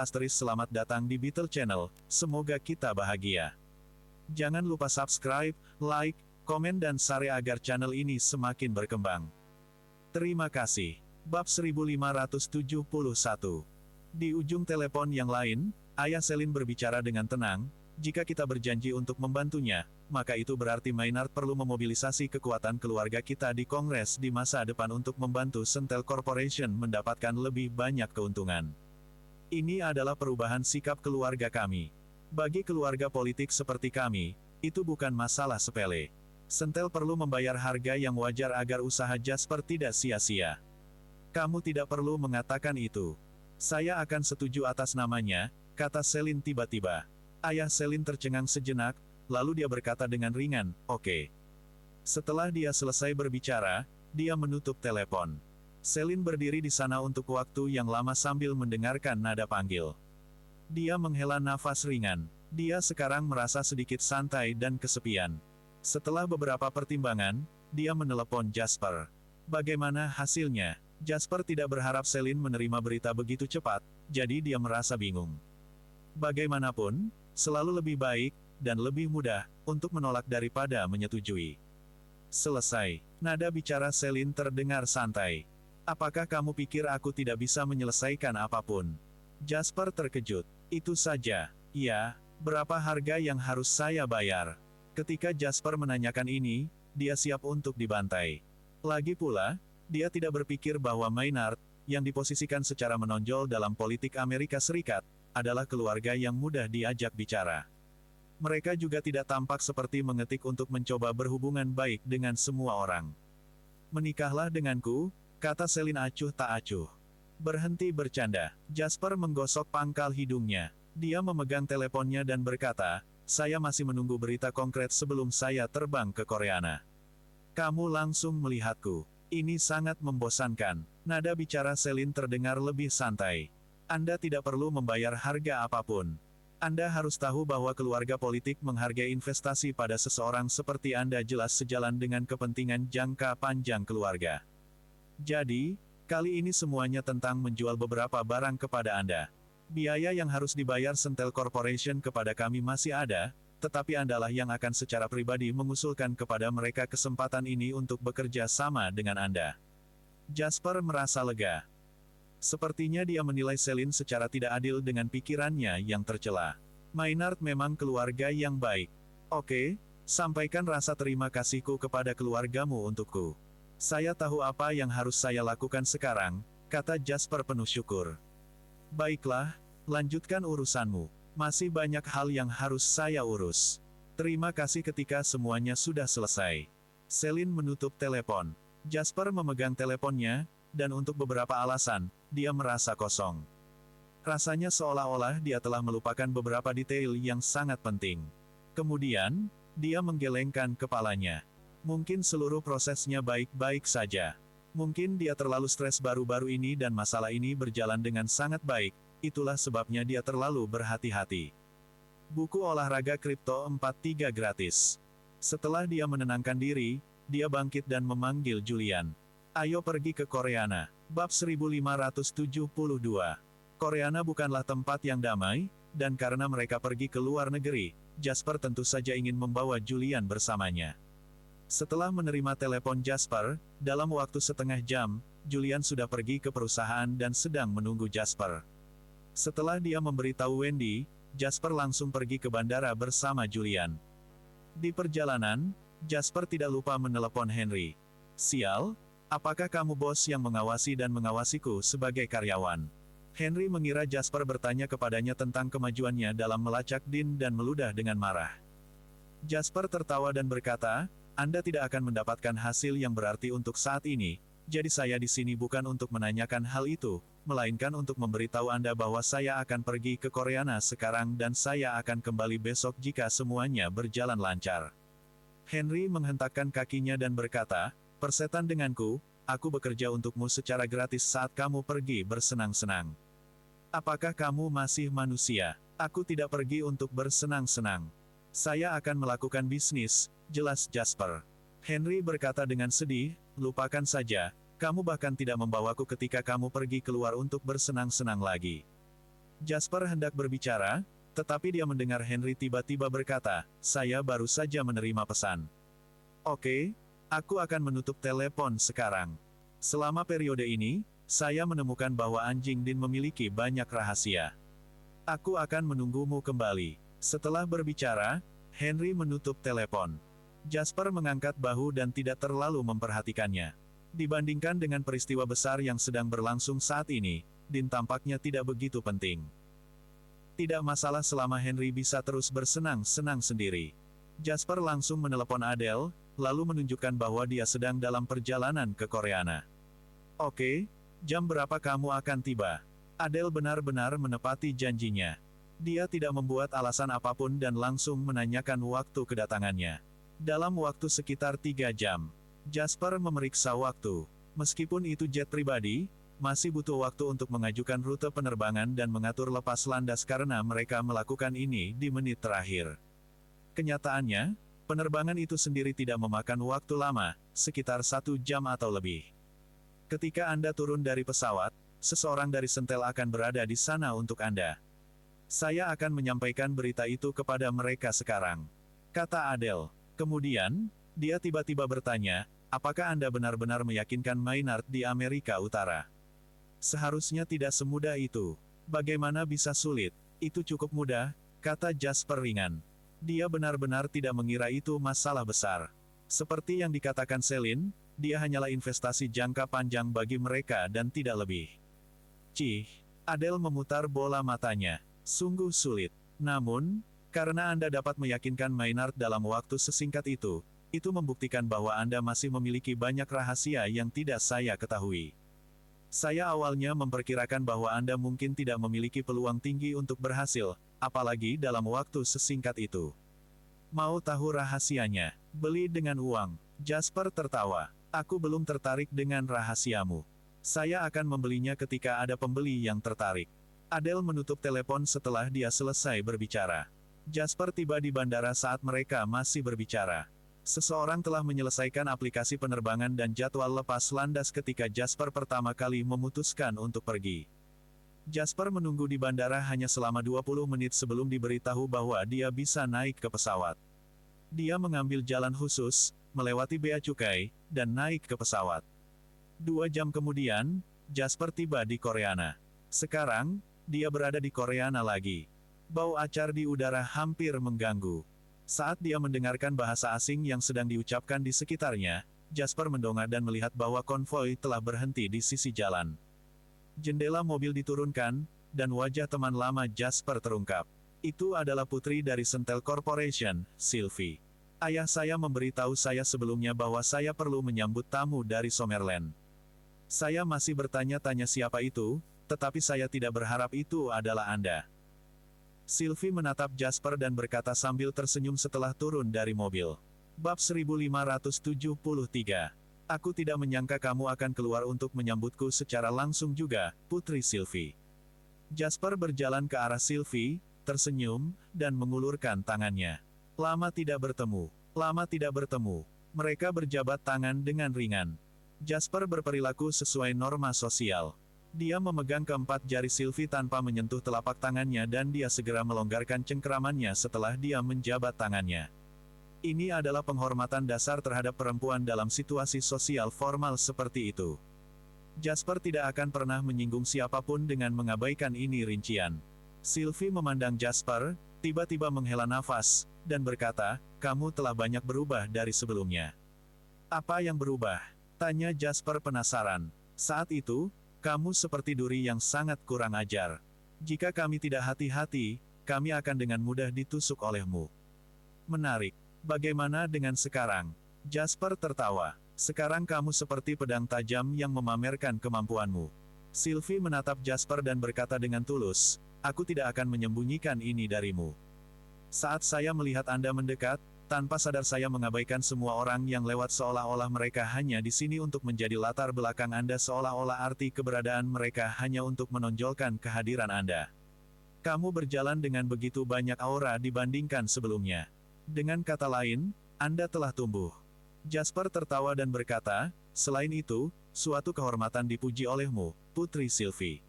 Selamat datang di Beetle Channel, semoga kita bahagia. Jangan lupa subscribe, like, komen dan share agar channel ini semakin berkembang. Terima kasih. Bab 1571. Di ujung telepon yang lain, Ayah Selin berbicara dengan tenang, jika kita berjanji untuk membantunya, maka itu berarti Maynard perlu memobilisasi kekuatan keluarga kita di Kongres di masa depan untuk membantu Sentel Corporation mendapatkan lebih banyak keuntungan. Ini adalah perubahan sikap keluarga kami. Bagi keluarga politik seperti kami, itu bukan masalah sepele. Sentel perlu membayar harga yang wajar agar usaha Jasper tidak sia-sia. Kamu tidak perlu mengatakan itu. Saya akan setuju atas namanya, kata Selin tiba-tiba. Ayah Selin tercengang sejenak, lalu dia berkata dengan ringan, "Oke." Setelah dia selesai berbicara, dia menutup telepon. Selin berdiri di sana untuk waktu yang lama sambil mendengarkan nada panggil. Dia menghela nafas ringan. Dia sekarang merasa sedikit santai dan kesepian. Setelah beberapa pertimbangan, dia menelepon Jasper. Bagaimana hasilnya? Jasper tidak berharap Selin menerima berita begitu cepat, jadi dia merasa bingung. Bagaimanapun, selalu lebih baik, dan lebih mudah, untuk menolak daripada menyetujui. Selesai. Nada bicara Selin terdengar santai. Apakah kamu pikir aku tidak bisa menyelesaikan apapun? Jasper terkejut. Itu saja. Ya, berapa harga yang harus saya bayar? Ketika Jasper menanyakan ini, dia siap untuk dibantai. Lagi pula, dia tidak berpikir bahwa Maynard, yang diposisikan secara menonjol dalam politik Amerika Serikat, adalah keluarga yang mudah diajak bicara. Mereka juga tidak tampak seperti mengetik untuk mencoba berhubungan baik dengan semua orang. Menikahlah denganku, kata Selin acuh tak acuh. Berhenti bercanda. Jasper menggosok pangkal hidungnya. Dia memegang teleponnya dan berkata, "Saya masih menunggu berita konkret sebelum saya terbang ke Koreana. Kamu langsung melihatku. Ini sangat membosankan." Nada bicara Selin terdengar lebih santai. "Anda tidak perlu membayar harga apapun. Anda harus tahu bahwa keluarga politik menghargai investasi pada seseorang seperti Anda jelas sejalan dengan kepentingan jangka panjang keluarga. Jadi, kali ini semuanya tentang menjual beberapa barang kepada Anda. Biaya yang harus dibayar Sentel Corporation kepada kami masih ada, tetapi Andalah yang akan secara pribadi mengusulkan kepada mereka kesempatan ini untuk bekerja sama dengan Anda." Jasper merasa lega. Sepertinya dia menilai Selin secara tidak adil dengan pikirannya yang tercela. Maynard memang keluarga yang baik. "Oke, sampaikan rasa terima kasihku kepada keluargamu untukku. Saya tahu apa yang harus saya lakukan sekarang," kata Jasper penuh syukur. "Baiklah, lanjutkan urusanmu. Masih banyak hal yang harus saya urus. Terima kasih." Ketika semuanya sudah selesai, Selin menutup telepon. Jasper memegang teleponnya, dan untuk beberapa alasan, dia merasa kosong. Rasanya seolah-olah dia telah melupakan beberapa detail yang sangat penting. Kemudian, dia menggelengkan kepalanya. Mungkin seluruh prosesnya baik-baik saja. Mungkin dia terlalu stres baru-baru ini dan masalah ini berjalan dengan sangat baik, itulah sebabnya dia terlalu berhati-hati. Buku olahraga kripto 43 gratis. Setelah dia menenangkan diri, dia bangkit dan memanggil Julian. "Ayo pergi ke Koreana." Bab 1572. Koreana bukanlah tempat yang damai, dan karena mereka pergi ke luar negeri, Jasper tentu saja ingin membawa Julian bersamanya. Setelah menerima telepon Jasper, dalam waktu setengah jam, Julian sudah pergi ke perusahaan dan sedang menunggu Jasper. Setelah dia memberitahu Wendy, Jasper langsung pergi ke bandara bersama Julian. Di perjalanan, Jasper tidak lupa menelepon Henry. "Sial, apakah kamu bos yang mengawasi dan mengawasiku sebagai karyawan?" Henry mengira Jasper bertanya kepadanya tentang kemajuannya dalam melacak Dean dan meludah dengan marah. Jasper tertawa dan berkata, "Anda tidak akan mendapatkan hasil yang berarti untuk saat ini, jadi saya di sini bukan untuk menanyakan hal itu, melainkan untuk memberitahu Anda bahwa saya akan pergi ke Koreana sekarang dan saya akan kembali besok jika semuanya berjalan lancar." Henry menghentakkan kakinya dan berkata, "Persetan denganku, aku bekerja untukmu secara gratis saat kamu pergi bersenang-senang. Apakah kamu masih manusia? Aku tidak pergi untuk bersenang-senang. Saya akan melakukan bisnis, jelas Jasper." Henry berkata dengan sedih, "Lupakan saja, kamu bahkan tidak membawaku ketika kamu pergi keluar untuk bersenang-senang lagi." Jasper hendak berbicara, tetapi dia mendengar Henry tiba-tiba berkata, "Saya baru saja menerima pesan. Oke, aku akan menutup telepon sekarang. Selama periode ini, saya menemukan bahwa anjing Dean memiliki banyak rahasia. Aku akan menunggumu kembali." Setelah berbicara, Henry menutup telepon. Jasper mengangkat bahu dan tidak terlalu memperhatikannya. Dibandingkan dengan peristiwa besar yang sedang berlangsung saat ini, Dean tampaknya tidak begitu penting. Tidak masalah selama Henry bisa terus bersenang-senang sendiri. Jasper langsung menelepon Adele, lalu menunjukkan bahwa dia sedang dalam perjalanan ke Koreana. "Oke, jam berapa kamu akan tiba?" Adele benar-benar menepati janjinya. Dia tidak membuat alasan apapun dan langsung menanyakan waktu kedatangannya. Dalam waktu sekitar 3 jam. Jasper memeriksa waktu. Meskipun itu jet pribadi, masih butuh waktu untuk mengajukan rute penerbangan dan mengatur lepas landas karena mereka melakukan ini di menit terakhir. Kenyataannya, penerbangan itu sendiri tidak memakan waktu lama, sekitar 1 jam atau lebih. Ketika Anda turun dari pesawat, seseorang dari Sentel akan berada di sana untuk Anda. "Saya akan menyampaikan berita itu kepada mereka sekarang," kata Adele. Kemudian, dia tiba-tiba bertanya, "Apakah Anda benar-benar meyakinkan Maynard di Amerika Utara?" "Seharusnya tidak semudah itu. Bagaimana bisa sulit? Itu cukup mudah," kata Jasper ringan. Dia benar-benar tidak mengira itu masalah besar. Seperti yang dikatakan Celine, dia hanyalah investasi jangka panjang bagi mereka dan tidak lebih. "Cih," Adele memutar bola matanya. "Sungguh sulit. Namun, karena Anda dapat meyakinkan Maynard dalam waktu sesingkat itu membuktikan bahwa Anda masih memiliki banyak rahasia yang tidak saya ketahui. Saya awalnya memperkirakan bahwa Anda mungkin tidak memiliki peluang tinggi untuk berhasil, apalagi dalam waktu sesingkat itu." "Mau tahu rahasianya? Beli dengan uang." Jasper tertawa. "Aku belum tertarik dengan rahasiamu. Saya akan membelinya ketika ada pembeli yang tertarik." Adele menutup telepon setelah dia selesai berbicara. Jasper tiba di bandara saat mereka masih berbicara. Seseorang telah menyelesaikan aplikasi penerbangan dan jadwal lepas landas ketika Jasper pertama kali memutuskan untuk pergi. Jasper menunggu di bandara hanya selama 20 menit sebelum diberitahu bahwa dia bisa naik ke pesawat. Dia mengambil jalan khusus, melewati bea cukai, dan naik ke pesawat. 2 jam kemudian, Jasper tiba di Koreana. Sekarang, dia berada di Koreana lagi. Bau acar di udara hampir mengganggu. Saat dia mendengarkan bahasa asing yang sedang diucapkan di sekitarnya, Jasper mendongak dan melihat bahwa konvoi telah berhenti di sisi jalan. Jendela mobil diturunkan, dan wajah teman lama Jasper terungkap. Itu adalah putri dari Sentel Corporation, Sylvie. "Ayah saya memberitahu saya sebelumnya bahwa saya perlu menyambut tamu dari Summerland. Saya masih bertanya-tanya siapa itu, tetapi saya tidak berharap itu adalah Anda." Sylvie menatap Jasper dan berkata sambil tersenyum setelah turun dari mobil. Bab 1573. "Aku tidak menyangka kamu akan keluar untuk menyambutku secara langsung juga, Putri Sylvie." Jasper berjalan ke arah Sylvie, tersenyum, dan mengulurkan tangannya. Lama tidak bertemu. Lama tidak bertemu. Mereka berjabat tangan dengan ringan. Jasper berperilaku sesuai norma sosial. Dia memegang keempat jari Sylvie tanpa menyentuh telapak tangannya dan dia segera melonggarkan cengkeramannya setelah dia menjabat tangannya. Ini adalah penghormatan dasar terhadap perempuan dalam situasi sosial formal seperti itu. Jasper tidak akan pernah menyinggung siapapun dengan mengabaikan ini rincian. Sylvie memandang Jasper, tiba-tiba menghela nafas, dan berkata, "Kamu telah banyak berubah dari sebelumnya." "Apa yang berubah?" tanya Jasper penasaran. "Saat itu, kamu seperti duri yang sangat kurang ajar. Jika kami tidak hati-hati, kami akan dengan mudah ditusuk olehmu." "Menarik. Bagaimana dengan sekarang?" Jasper tertawa. "Sekarang kamu seperti pedang tajam yang memamerkan kemampuanmu." Sylvie menatap Jasper dan berkata dengan tulus, "Aku tidak akan menyembunyikan ini darimu. Saat saya melihat Anda mendekat, tanpa sadar saya mengabaikan semua orang yang lewat seolah-olah mereka hanya di sini untuk menjadi latar belakang Anda seolah-olah arti keberadaan mereka hanya untuk menonjolkan kehadiran Anda. Kamu berjalan dengan begitu banyak aura dibandingkan sebelumnya. Dengan kata lain, Anda telah tumbuh." Jasper tertawa dan berkata, "Selain itu, suatu kehormatan dipuji olehmu, Putri Sylvie.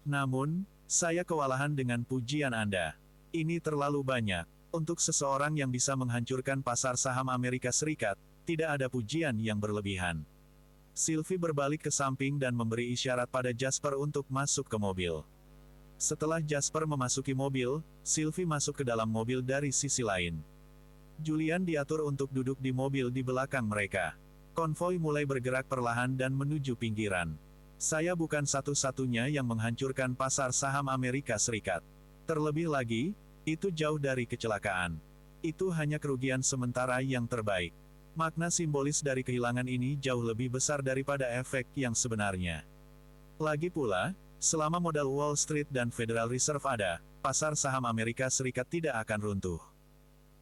Namun, Saya kewalahan dengan pujian Anda. Ini terlalu banyak. Untuk seseorang yang bisa menghancurkan pasar saham Amerika Serikat, tidak ada pujian yang berlebihan. Sylvie berbalik ke samping dan memberi isyarat pada Jasper untuk masuk ke mobil. Setelah Jasper memasuki mobil, Sylvie masuk ke dalam mobil dari sisi lain. Julian diatur untuk duduk di mobil di belakang mereka. Konvoi mulai bergerak perlahan dan menuju pinggiran. Saya bukan satu-satunya yang menghancurkan pasar saham Amerika Serikat. Terlebih lagi, itu jauh dari kecelakaan. Itu hanya kerugian sementara yang terbaik. Makna simbolis dari kehilangan ini jauh lebih besar daripada efek yang sebenarnya. Lagi pula, selama modal Wall Street dan Federal Reserve ada, pasar saham Amerika Serikat tidak akan runtuh.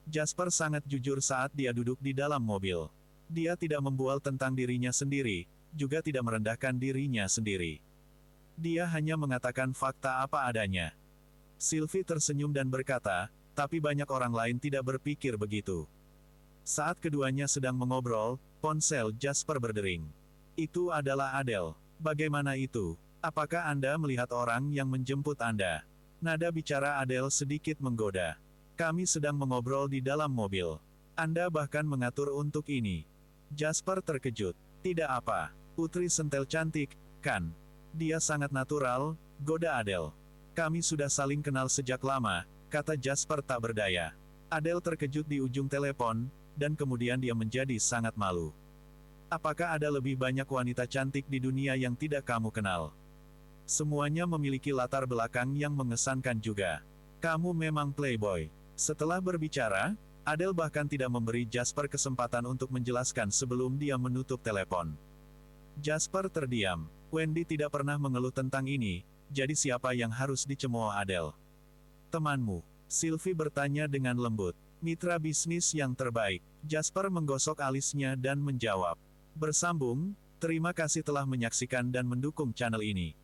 Jasper sangat jujur saat dia duduk di dalam mobil. Dia tidak membual tentang dirinya sendiri, juga tidak merendahkan dirinya sendiri. Dia hanya mengatakan fakta apa adanya. Sylvie tersenyum dan berkata, tapi banyak orang lain tidak berpikir begitu. Saat keduanya sedang mengobrol, ponsel Jasper berdering. Itu adalah Adele. Bagaimana itu? Apakah Anda melihat orang yang menjemput Anda? Nada bicara Adele sedikit menggoda. Kami sedang mengobrol di dalam mobil. Anda bahkan mengatur untuk ini. Jasper terkejut. Tidak apa. Putri sentel cantik, kan? Dia sangat natural, goda Adele. Kami sudah saling kenal sejak lama, kata Jasper tak berdaya. Adele terkejut di ujung telepon, dan kemudian dia menjadi sangat malu. Apakah ada lebih banyak wanita cantik di dunia yang tidak kamu kenal? Semuanya memiliki latar belakang yang mengesankan juga. Kamu memang playboy. Setelah berbicara, Adele bahkan tidak memberi Jasper kesempatan untuk menjelaskan sebelum dia menutup telepon. Jasper terdiam. Wendy tidak pernah mengeluh tentang ini, jadi siapa yang harus dicemooh Adele? Temanmu, Sylvie bertanya dengan lembut. Mitra bisnis yang terbaik. Jasper menggosok alisnya dan menjawab. Bersambung, terima kasih telah menyaksikan dan mendukung channel ini.